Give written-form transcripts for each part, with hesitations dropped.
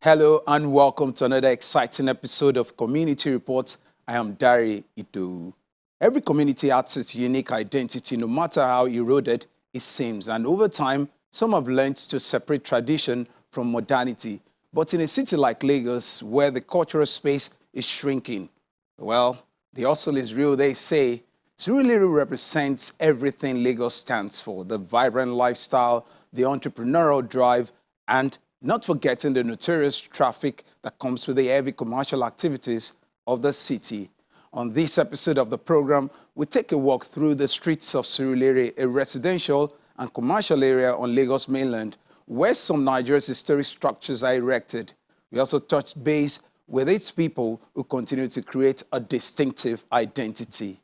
Hello and welcome to another exciting episode of Community Reports. I am Dari Ido. Every community has its unique identity, no matter how eroded it seems. And over time, some have learned to separate tradition from modernity. But in a city like Lagos, where the cultural space is shrinking, well, the hustle is real, they say. Surulere represents everything Lagos stands for: the vibrant lifestyle, the entrepreneurial drive, and not forgetting the notorious traffic that comes with the heavy commercial activities of the city. On this episode of the program, we take a walk through the streets of Surulere, a residential and commercial area on Lagos mainland, where some Nigeria's historic structures are erected. We also touch base with its people who continue to create a distinctive identity.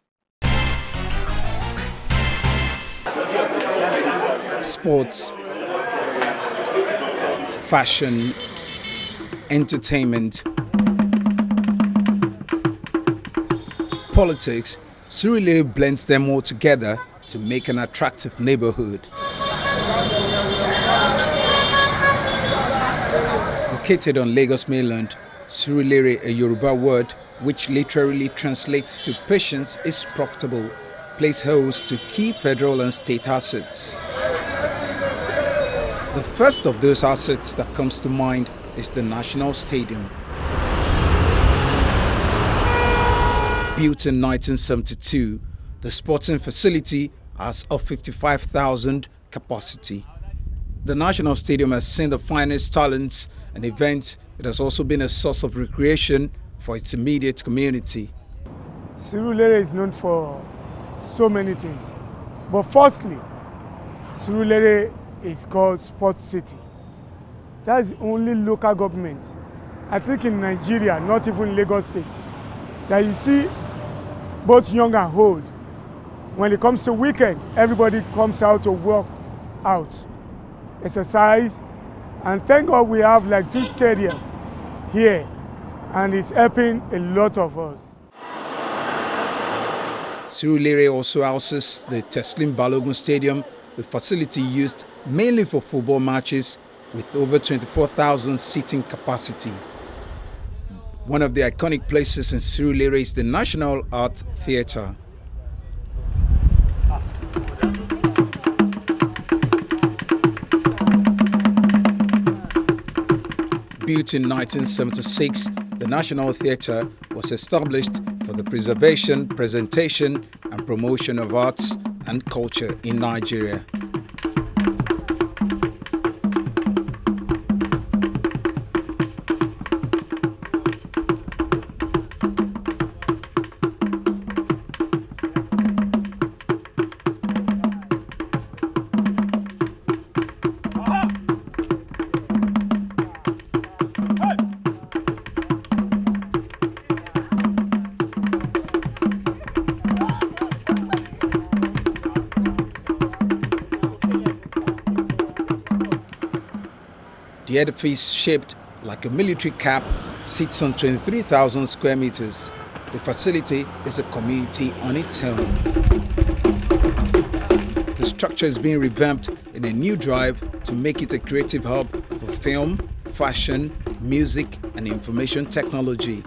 Sports, fashion, entertainment, politics, Surulere blends them all together to make an attractive neighborhood. Located on Lagos mainland, Surulere, a Yoruba word which literally translates to patience, is profitable, plays host to key federal and state assets. The first of those assets that comes to mind is the National Stadium. Built in 1972, the sporting facility has a 55,000 capacity. The National Stadium has seen the finest talents and events. It has also been a source of recreation for its immediate community. Surulere is known for so many things. But firstly, Surulere is called Sports City. That's the only local government, I think in Nigeria, not even Lagos State, that you see both young and old. When it comes to weekend, everybody comes out to work out, exercise, and thank God we have like 2 stadiums here, and it's helping a lot of us. Surulere also houses the Textile Stadium, a facility used mainly for football matches with over 24,000 seating capacity. One of the iconic places in Surulere is the National Art Theatre. Built in 1976, the National Theatre was established for the preservation, presentation, and promotion of arts and culture in Nigeria. The edifice, shaped like a military cap, sits on 23,000 square meters. The facility is a community on its own. The structure is being revamped in a new drive to make it a creative hub for film, fashion, music, and information technology.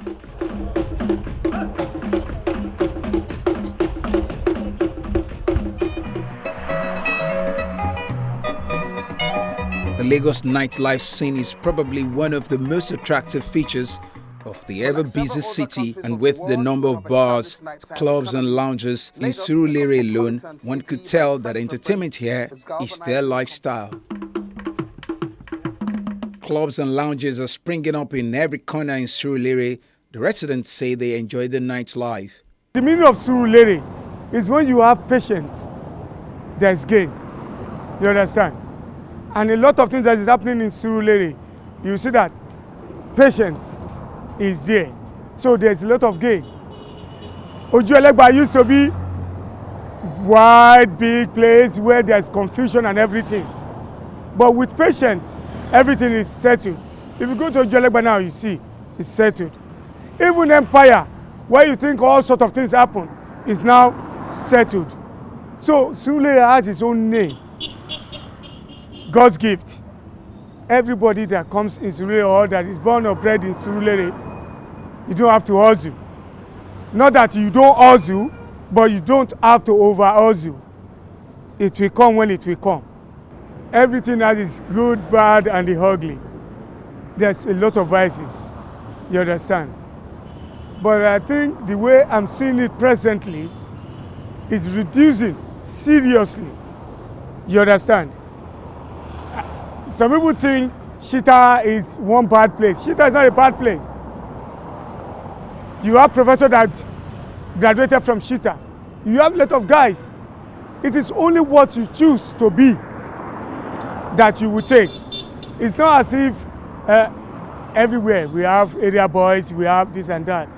The Lagos nightlife scene is probably one of the most attractive features of the ever-busy city, and with the number of bars, clubs and lounges in Surulere alone, one could tell that entertainment here is their lifestyle. Clubs and lounges are springing up in every corner in Surulere. The residents say they enjoy the nightlife. The meaning of Surulere is when you have patience, there's gain. You understand? And a lot of things that is happening in Surulere, you see that patience is there. So there's a lot of gain. Ojuelegba used to be wide, big place where there's confusion and everything. But with patience, everything is settled. If you go to Ojuelegba now, you see, it's settled. Even Empire, where you think all sorts of things happen, is now settled. So Surulere has its own name. God's gift. everybody that comes in Surulere or that is born or bred in Surulere, you don't have to hustle. Not that you don't hustle, but you don't have to over hustle. It will come when it will come. Everything has its good, bad, and the ugly. There's a lot of vices, you understand? But I think the way I'm seeing it presently is reducing seriously, you understand? Some people think Shita is one bad place. Shita is not a bad place. You have professors that graduated from Shita. You have a lot of guys. It is only what you choose to be that you will take. It's not as if everywhere we have area boys, we have this and that.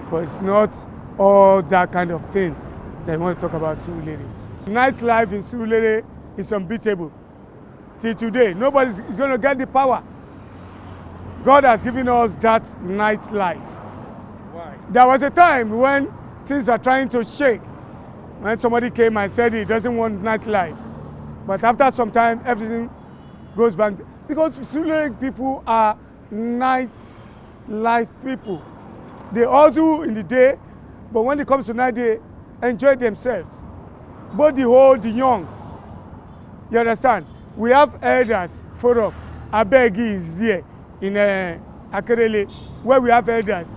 But it's not all that kind of thing that I want to talk about Surulere. Nightlife in Surulere is unbeatable. Till today, nobody is going to get the power. God has given us that nightlife. Why? There was a time when things were trying to shake. When somebody came and said he doesn't want nightlife. But after some time, everything goes back. Because Surulere people are nightlife people. They hustle in the day, but when it comes to night, they enjoy themselves. Both the old, the young. You understand? We have elders, forum. Abegi is here in Akerele, where we have elders.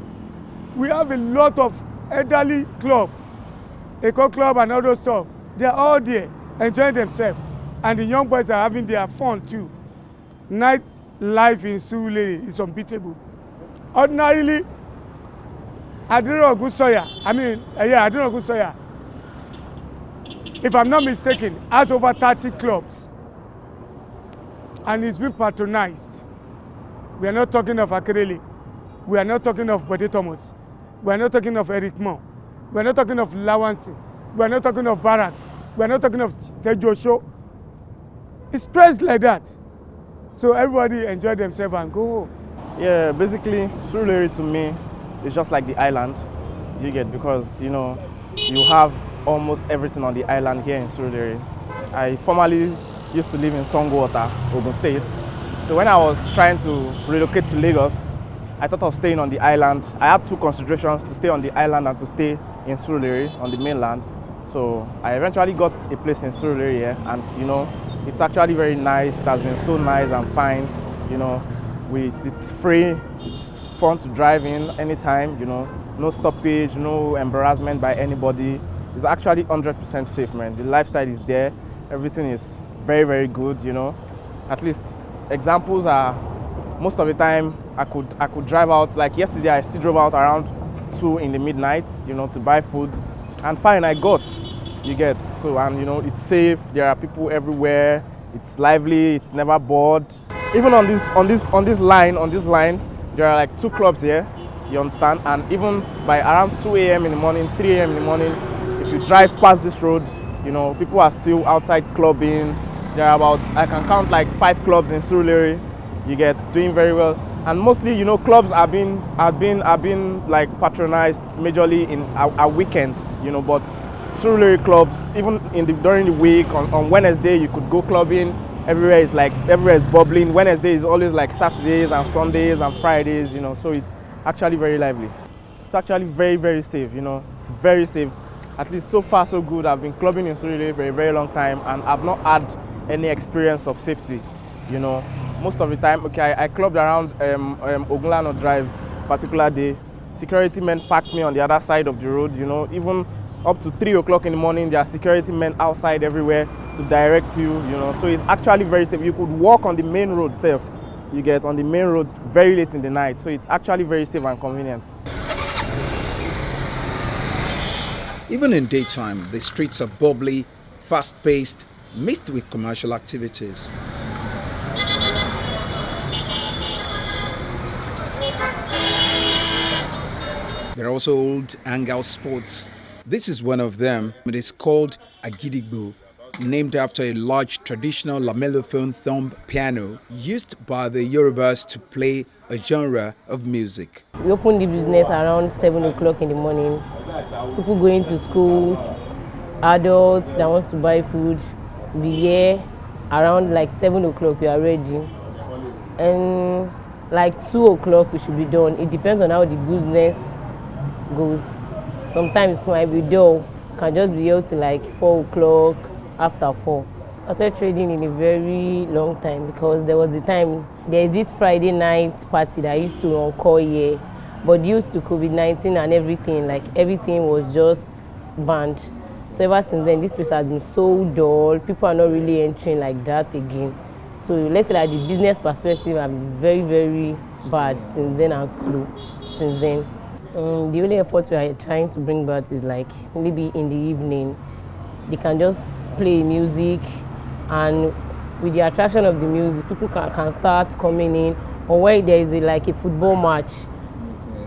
We have a lot of elderly club, Eco Club and all those stuff. They are all there enjoying themselves. And the young boys are having their fun too. Night life in Surulere is unbeatable. Ordinarily, Adiro Ogunsoya, Adiro Ogunsoya, if I'm not mistaken, has over 30 clubs. And it's been patronized. We are not talking of Akerele. We are not talking of Bode Thomas. We are not talking of Eric Mo. We are not talking of Lawansi. We are not talking of Barracks. We are not talking of Tejosho. It's stressed like that. So everybody enjoy themselves and go home. Yeah, basically, Surulere to me is just like the island. You get, because you know you have almost everything on the island here in Surulere. I formerly used to live in Songwater, Ogun State. So when I was trying to relocate to Lagos, I thought of staying on the island. I had two considerations: to stay on the island and to stay in Surulere on the mainland. So I eventually got a place in Surulere here, and you know, it's actually very nice. It has been so nice and fine. You know, it's free. It's fun to drive in anytime. You know, no stoppage, no embarrassment by anybody. It's actually 100% safe, man. The lifestyle is there. Everything is very, very good. You know, at least examples are most of the time I could drive out. Like yesterday, I still drove out around 2 in the midnight. You know, to buy food, and fine, I got. You get, so, and you know, it's safe. There are people everywhere. It's lively. It's never bored. Even on this line, there are like 2 clubs here. You understand? And even by around 2 a.m. in the morning, 3 a.m. in the morning, if you drive past this road, you know, people are still outside clubbing. There are about, I can count like 5 clubs in Surulere. You get, doing very well. And mostly, you know, clubs have been like patronized majorly in our weekends. You know, but Surulere clubs, even during the week, on Wednesday you could go clubbing. Everywhere is bubbling. Wednesday is always like Saturdays and Sundays and Fridays, you know, so it's actually very lively. It's actually very, very safe, you know. It's very safe. At least so far so good. I've been clubbing in Surulere for a very long time and I've not had any experience of safety, you know. Most of the time, okay, I clubbed around Ogunlano Drive particular day. Security men parked me on the other side of the road, you know. Even up to 3 o'clock in the morning, there are security men outside everywhere to direct you, you know. So it's actually very safe. You could walk on the main road itself. You get on the main road very late in the night. So it's actually very safe and convenient. Even in daytime, the streets are bubbly, fast-paced, mixed with commercial activities. There are also old hangout spots. This is one of them. It is called Agidigbo, named after a large traditional lamellophone thumb piano used by the Yorubas to play a genre of music. We opened the business around 7 o'clock in the morning. People going to school, adults that wants to buy food, be here around like 7 o'clock, we are ready. and like 2 o'clock we should be done. It depends on how the business goes. Sometimes it might be dull, can just be here till like 4 o'clock, after 4. I started trading in a very long time because there was the time, there's this Friday night party that I used to call here, but due to COVID-19 and everything, like everything was just banned. So ever since then, this place has been so dull. People are not really entering like that again. So let's say that the business perspective has been very, very bad since then and slow since then. The only effort we are trying to bring back is like maybe in the evening, they can just play music, and with the attraction of the music, people can start coming in, or where there is like a football match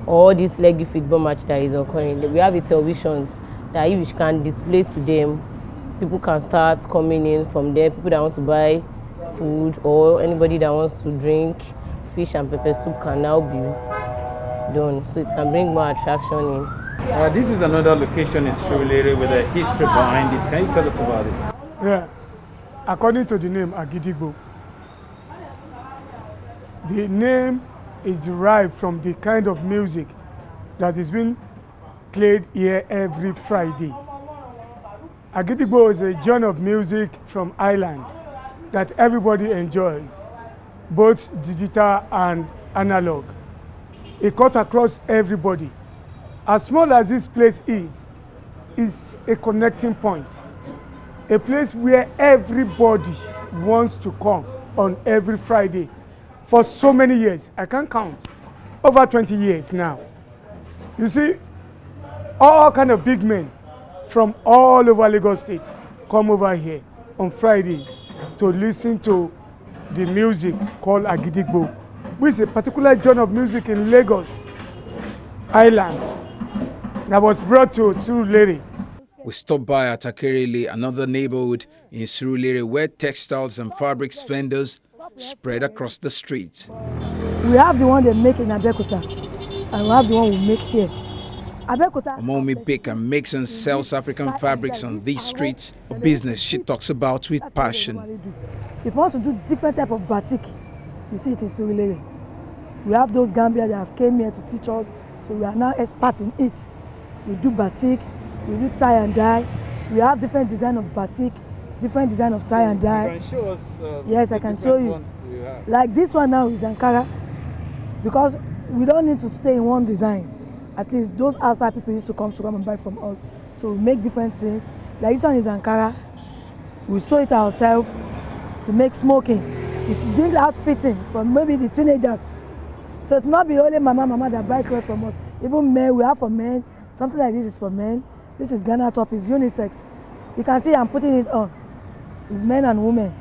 or this leggy football match that is occurring. We have the televisions that if you can display to them, people can start coming in from there. People that want to buy food or anybody that wants to drink fish and pepper soup can now be done, so it can bring more attraction in. This is another location in Surulere with a history behind it. Can you tell us about it? Yeah. According to the name Agidigbo, the name is derived from the kind of music that is being played here every Friday. Agidigbo is a genre of music from Ireland that everybody enjoys, both digital and analog. It cut across everybody. As small as this place is a connecting point. A place where everybody wants to come on every Friday for so many years. I can't count. Over 20 years now. You see, all kind of big men from all over Lagos State come over here on Fridays to listen to the music called Agidigbo, which is a particular genre of music in Lagos Island that was brought to Surulere. We stopped by at Akerele, another neighborhood in Surulere where textiles and fabrics vendors spread across the street. We have the one they make in Abeokuta, and we have the one we make here. Omomi pick and makes and sells African fabrics on these streets, a business she talks about with passion. If you want to do different type of batik, you see it in Surulere. We have those Gambia that have came here to teach us, so we are now experts in it. We do batik, we do tie and dye. We have different design of batik, different design of tie and dye. You can show us yes, I can show you. Like this one now is Ankara, because we don't need to stay in one design. At least those outside people used to come and buy from us. So we make different things. Like this one is Ankara. We sew it ourselves to make smoking. It brings out fitting for maybe the teenagers. So it's not be only mama that buy clothes from us. Even men, we have for men. Something like this is for men. This is Ghana top, it's unisex. You can see I'm putting it on. It's men and women.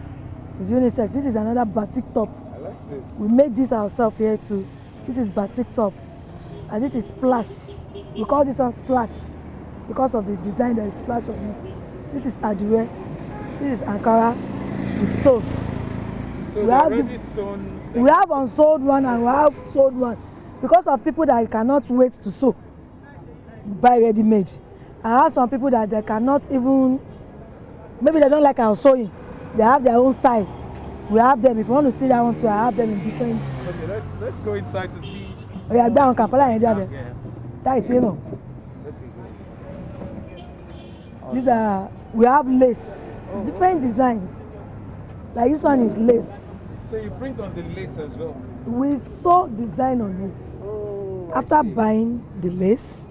It's unisex. This is another batik top. I like this. We make this ourselves here too. This is batik top. And this is splash. We call this one splash because of the design that is splash on it. This is Adire. This is Ankara with stone. So we have unsold one and we have sold one. Because of people that cannot wait to sew, buy ready made. I have some people that they cannot even, maybe they don't like our sewing. They have their own style. We have them. If you want to see that one too, I have them in different. Okay, let's go inside to see. Oh yeah, down Kampala and Jade. Tight, you know. These are, we have lace, different designs. Like this one is lace. So you print on the lace as well? We sew design on it. Oh, after buying the lace,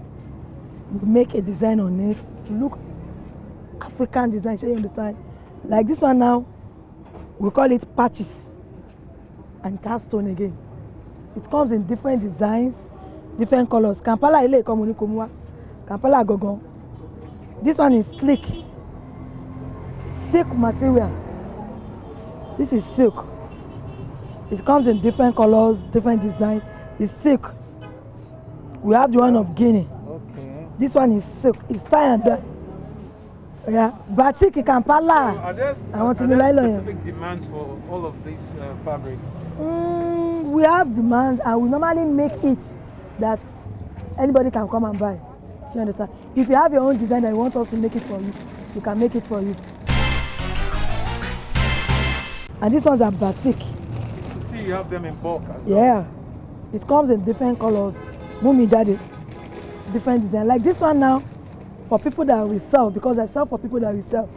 we make a design on it to look African design, so you understand? Like this one now, we call it patches and cast stone again. It comes in different designs, different colors. Kampala ile komuni komua, Kampala gogon. This one is slick, silk material. This is silk. It comes in different colors, different design. It's silk. We have the one of Guinea. Okay. This one is silk. It's tie and dye. Yeah, batik Kampala. So are there specific demands for all of these fabrics? We have demands, and we normally make it that anybody can come and buy. You understand? If you have your own design that you want us to make it for you, we can make it for you. And these ones are batik. See, you have them in bulk as well. Yeah, it comes in different colors. Mumi Jade, different design. Like this one now, for people that resell, because I sell for people that resell.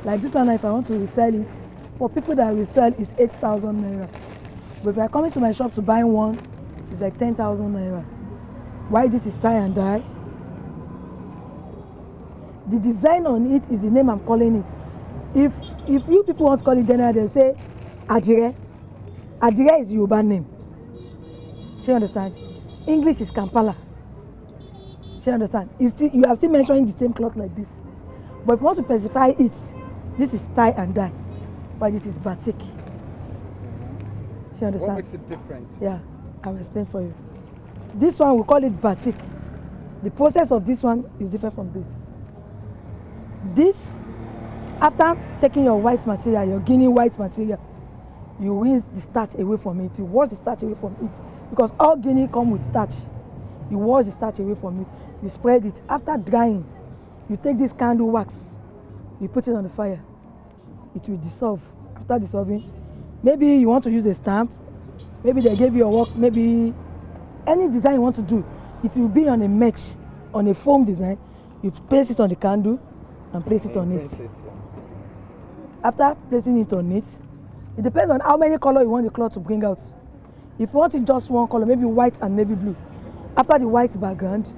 Like this one now, if I want to resell it, for people that resell, it's 8,000 naira. But if you're coming to my shop to buy one, it's like 10,000 naira. Why this is tie and dye? The design on it is the name I'm calling it. If you people want to call it general, they'll say Adire. Adire is Yoruba name. Do you understand? English is Kampala. Do you understand? You are still mentioning the same cloth like this. But if you want to specify it, this is tie and dye. But this is batik. Do you understand? What makes it different? Yeah, I will explain for you. This one, we call it batik. The process of this one is different from this. This, after taking your white material, your Guinea white material, you rinse the starch away from it. You wash the starch away from it. Because all Guinea come with starch. You wash the starch away from it. You spread it. After drying, you take this candle wax. You put it on the fire. It will dissolve. After dissolving, maybe you want to use a stamp. Maybe they gave you a work. Maybe any design you want to do. It will be on a mesh, on a foam design. You place it on the candle and place it on it. After placing it on it, it depends on how many color you want the cloth to bring out. If you want it just one color, maybe white and navy blue. After the white background,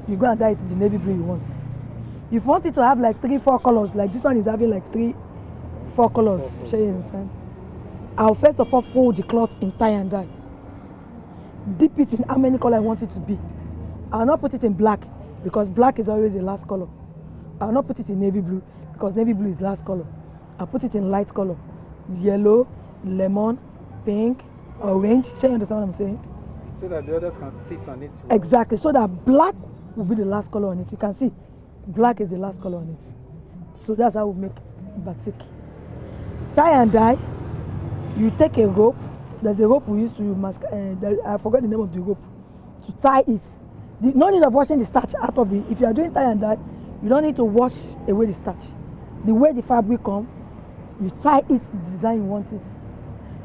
you go and dye it to the navy blue you want. If you want it to have like 3-4 colors, like this one is having like 3-4 colors, show you understand? I'll first of all fold the cloth in tie and dye. Dip it in how many color I want it to be. I'll not put it in black because black is always the last color. I'll not put it in navy blue because navy blue is last color. I'll put it in light color. Yellow, lemon, pink, orange. Shall you understand what I'm saying? So that the others can sit on it. Exactly. So that black will be the last color on it. You can see black is the last color on it. So that's how we make batik. Tie and dye. You take a rope. There's a rope we used to I forgot the name of the rope. To tie it. No need of washing the starch out of the. If you are doing tie and dye, you don't need to wash away the starch. The way the fabric comes, you tie it to the design you want it.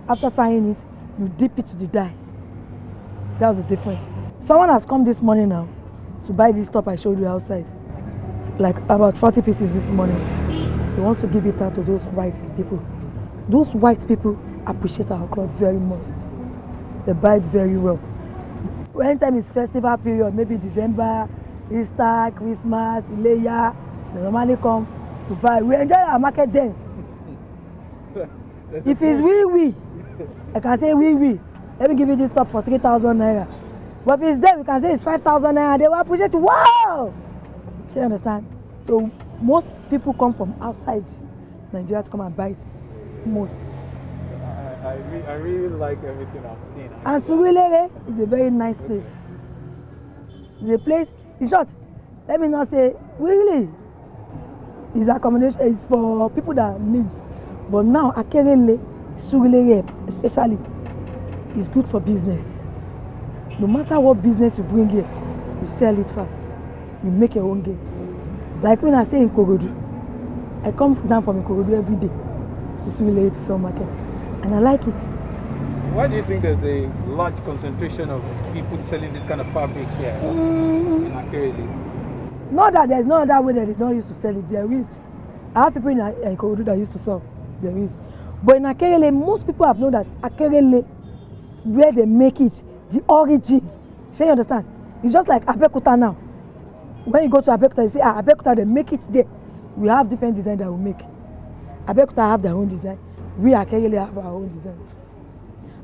After tying it, you dip it to the dye. That's the difference. Someone has come this morning now to buy this top I showed you outside. Like about 40 pieces this morning. He wants to give it out to those white people. Those white people appreciate our cloth very much. They buy it very well. When time is festival period, maybe December, Easter, Christmas, Ileya, they normally come to buy. We enjoy our market then. If it's we, I can say we. Let me give you this top for 3,000 naira. But if it's there, we can say it's 5,000 naira. They will appreciate it. Wow! You understand? So most people come from outside Nigeria to come and buy it. Most. I really like everything I've seen. And Surulere is a very nice place. It's a place, in short, let me not say, really, it's accommodation, it's for people that lives. But now, Akerele, Surulere especially, is good for business. No matter what business you bring here, you sell it fast. You make your own gain. Like when I stay in Korodu, I come down from Korodu every day to Surulere to sell markets. And I like it. Why do you think there's a large concentration of people selling this kind of fabric here in Akerele? Not that there's no other way that they don't used to sell it. There is. I have people in Korodu that used to sell. There is. But in Akerele, most people have known that Akerele, where they make it, the origin. Shall you understand? It's just like Abeokuta now. When you go to Abeokuta, you say, Abeokuta, they make it there. We have different design that we make. Abeokuta have their own design. We Akerele have our own design.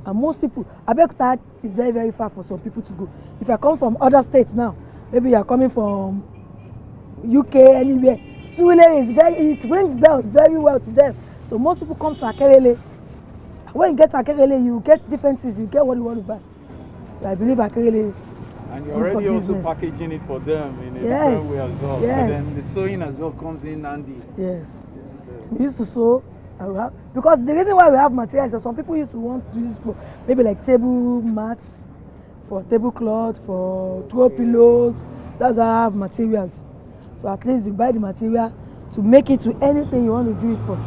And most people, Abeokuta is very, very far for some people to go. If I come from other states now, maybe you are coming from UK, anywhere, Surulere is it rings bells very well to them. So most people come to Akerele. When you get to Akerele, you get different things, you get what you want to buy. So I believe Akerele is. And you're already also packaging it for them in a different way as well. Yes. So then the sewing as well comes in handy. Yes. We used to sew. Because the reason why we have materials is some people used to want to use for maybe like table mats, for tablecloth, for throw pillows. That's why I have materials. So at least you buy the material to make it to anything you want to do it for.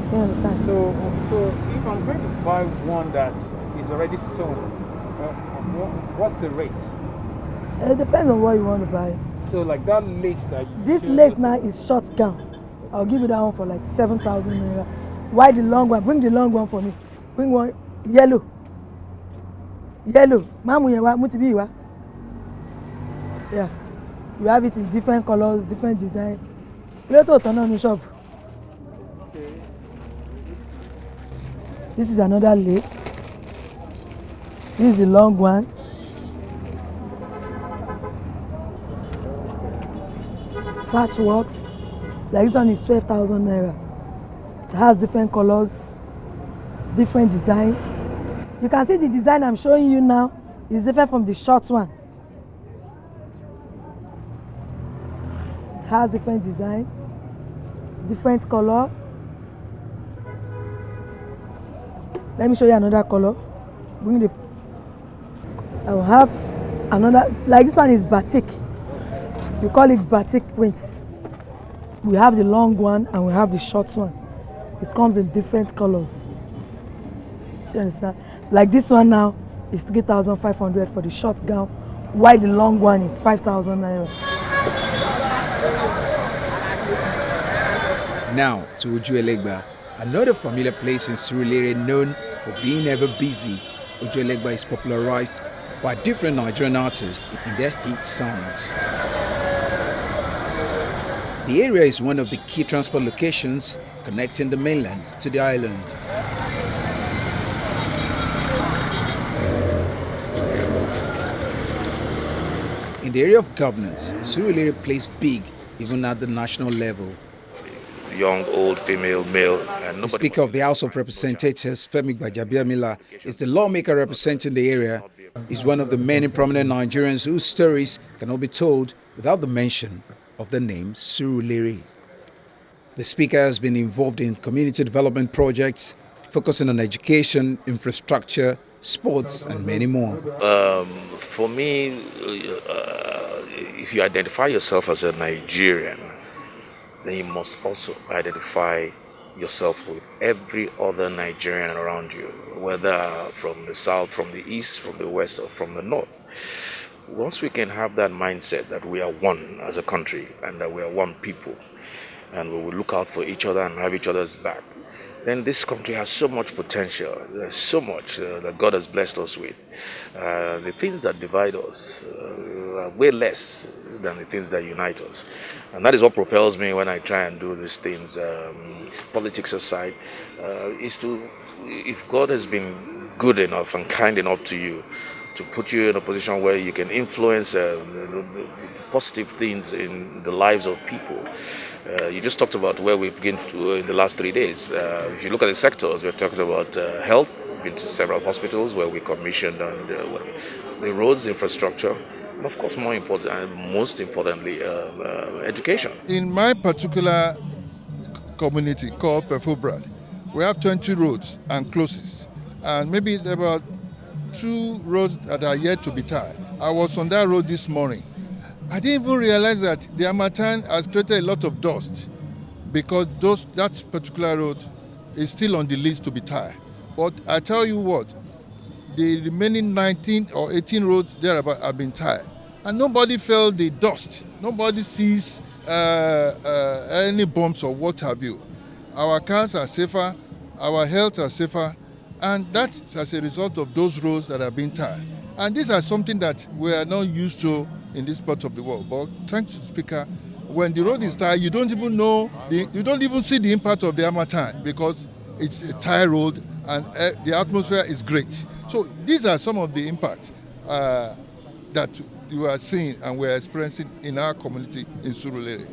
So you understand? So if I'm going to buy one that is already sewn, what's the rate? It depends on what you want to buy. So like that lace that you This lace now is short gown. I'll give you that one for like 7,000 naira. Why the long one? Bring the long one for me. Bring one yellow. Yellow. Mamu yewa, mutibi wa. Yeah. You have it in different colors, different design. Later turn on the shop. Okay. This is another lace. This is the long one. Scratch works. Like this one is 12,000 naira. It has different colors, different design. You can see the design I'm showing you now is different from the short one. It has different design, different color. Let me show you another color. Bring the. I will have another. Like this one is batik. We call it batik prints. We have the long one and we have the short one. It comes in different colors. You understand? Like this one now is 3,500 for the short gown, while the long one is 5,000 naira. Now to Ojuelegba, another familiar place in Surulere known for being ever busy. Ojuelegba is popularized by different Nigerian artists in their hit songs. The area is one of the key transport locations connecting the mainland to the island. In the area of governance, Surulere plays big even at the national level. Young, old, female, male, and The Speaker of the House of Representatives, Femi Gbajabiamila, is the lawmaker representing the area. He's one of the many prominent Nigerians whose stories cannot be told without the mention of the name Surulere. The Speaker has been involved in community development projects, focusing on education, infrastructure, sports, and many more. For me, if you identify yourself as a Nigerian, then you must also identify yourself with every other Nigerian around you, whether from the south, from the east, from the west, or from the north. Once we can have that mindset that we are one as a country and that we are one people, and we will look out for each other and have each other's back, then this country has so much potential. There's so much that God has blessed us with. The things that divide us are way less than the things that unite us. And that is what propels me when I try and do these things. Politics aside, is to, if God has been good enough and kind enough to you, to put you in a position where you can influence positive things in the lives of people. You just talked about where we've been to in the last 3 days. If you look at the sectors, we're talking about health, been to several hospitals where we commissioned on the roads, infrastructure, and of course, more important and most importantly, education. In my particular community called Fefobrad, we have 20 roads and closes, and maybe about 2 roads that are yet to be tied. I was on that road this morning. I didn't even realize that the Harmattan has created a lot of dust because that particular road is still on the list to be tied. But I tell you what, the remaining 19 or 18 roads thereabout have been tied. And nobody felt the dust. Nobody sees any bumps or what have you. Our cars are safer, our health are safer, and that's as a result of those roads that have been tied. And these are something that we are not used to in this part of the world. But thanks to the Speaker, when the road is tied, you don't even know, you don't even see the impact of the Harmattan because it's a tied road and the atmosphere is great. So these are some of the impacts that you are seeing and we are experiencing in our community in Surulere.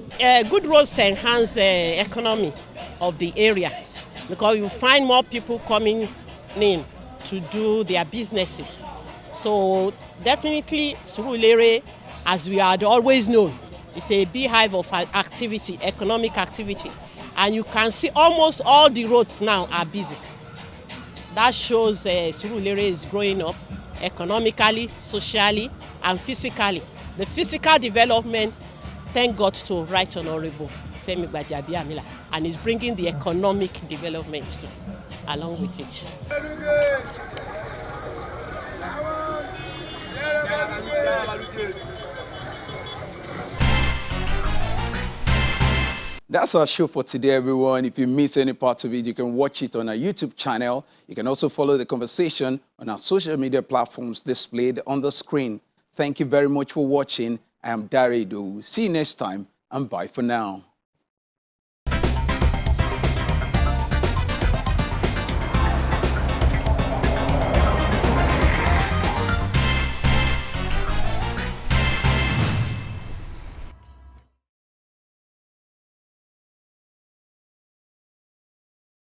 Good roads enhance the economy of the area because you find more people coming in to do their businesses. So definitely Surulere, as we had always known, is a beehive of activity, economic activity. And you can see almost all the roads now are busy. That shows Surulere is growing up economically, socially, and physically. The physical development, thank God to Right Honorable Femi Gbajabiamila, and is bringing the economic development too. along with it. That's our show for today, everyone. If you miss any part of it, you can watch it on our YouTube channel. You can also follow the conversation on our social media platforms displayed on the screen. Thank you very much for watching. I am Dari Idowu. See you next time, and bye for now.